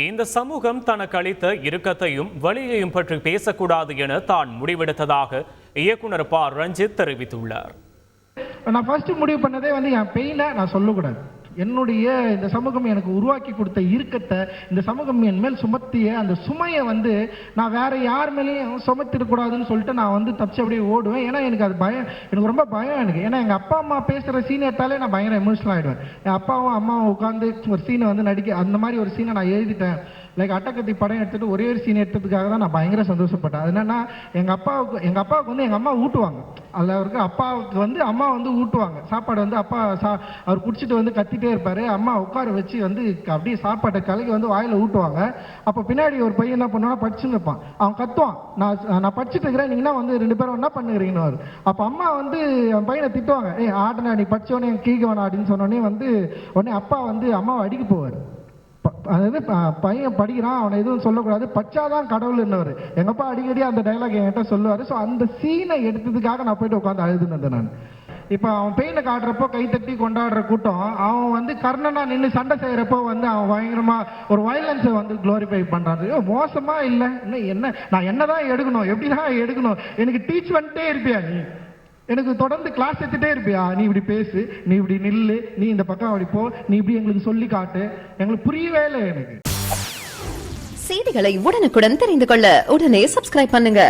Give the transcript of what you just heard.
இந்த சமூகம் தனக்கு அளித்த இறுக்கத்தையும் வலியையும் பற்றி பேசக்கூடாது என தான் முடிவெடுத்ததாக இயக்குனர் ப. ரஞ்சித் தெரிவித்துள்ளார். நான் ஃபர்ஸ்ட் முடிவு பண்ணதே என் பெயினை நான் சொல்லக்கூடாது. என்னுடைய இந்த சமூகம் எனக்கு உருவாக்கி கொடுத்த இறுக்கத்தை, இந்த சமூகம் என் மேல் சுமத்திய அந்த சுமையை நான் வேற யார் மேலேயும் சுமத்திடக்கூடாதுன்னு சொல்லிட்டு நான் தப்பிச்சு அப்படியே ஓடுவேன். ஏன்னா எனக்கு அது பயம், எனக்கு ரொம்ப பயம் எனக்கு. ஏன்னா எங்கள் அப்பா அம்மா பேசுகிற சீன் எடுத்தாலே நான் பயங்கர எமோஷனல் ஆகிடுவேன். என் அப்பாவும் அம்மாவும் உட்காந்து ஒரு சீனை நடிக்க, அந்த மாதிரி ஒரு சீனை நான் எழுதிட்டேன். லைக் அட்டகத்தி படம் எடுத்துட்டு ஒரே ஒரு சீன் எடுத்ததுக்காக தான் நான் பயங்கர சந்தோஷப்பட்டேன். அது என்னன்னா எங்கள் அப்பாவுக்கு எங்கள் அம்மா ஊட்டுவாங்க. அதில் அவருக்கு அப்பாவுக்கு அம்மா ஊட்டுவாங்க சாப்பாடு. அப்பா அவர் குடிச்சிட்டு கத்திட்டே இருப்பாரு. அம்மா உட்கார வச்சு அப்படியே சாப்பாட்டை கலக்கி வாயில ஊட்டுவாங்க. அப்போ பின்னாடி ஒரு பையன் என்ன பண்ணுவான், படிச்சுன்னு இருப்பான். அவன் கத்துவான், நான் படிச்சுட்டு இருக்கிறேன், நீங்கன்னா 2 பேரும் என்ன பண்ணுறீங்கன்னு. அப்போ அம்மா என் பையனை திட்டுவாங்க, ஆடனா நீ படிச்சோடனே கீழ்கவனா அப்படின்னு சொன்னோடனே உடனே அப்பா அம்மாவை அடிக்க போவார். அதாவது பையன் படிக்கிறான், அவனை எதுவும் சொல்லக்கூடாது, பச்சாதான் கடவுள் என்னவர். எங்கள் அப்பா அடிக்கடி அந்த டைலாக் என்கிட்ட சொல்லுவார். ஸோ அந்த சீனை எடுத்ததுக்காக நான் போயிட்டு உட்காந்து அழுதுனேன் நான். இப்போ அவன் பெயினை காட்டுறப்போ கைத்தட்டி கொண்டாடுற கூட்டம், அவன் கர்ணனா நின்று சண்டை செய்கிறப்போ அவன் பயங்கரமாக ஒரு வயலன்ஸை க்ளோரிஃபை பண்ணுறாரு. மோசமாக இல்லை என்ன, நான் என்னதான் எடுக்கணும், எப்படி தான் எடுக்கணும், எனக்கு டீச் பண்ணிட்டே இருப்பியா நீ, எனக்கு தொடர்ந்து கிளாஸ் எடுத்துட்டே இருப்பியா, நீ இப்படி பேசு, நீ இப்படி நில்லு, நீ இந்த பக்கம் அப்படி போ, நீ இப்படி எங்களுக்கு சொல்லி காட்டு, எங்களுக்கு புரியவே இல்லை எனக்கு. செய்திகளை உடனுக்குடன் தெரிந்து கொள்ள உடனே சப்ஸ்கிரைப் பண்ணுங்க.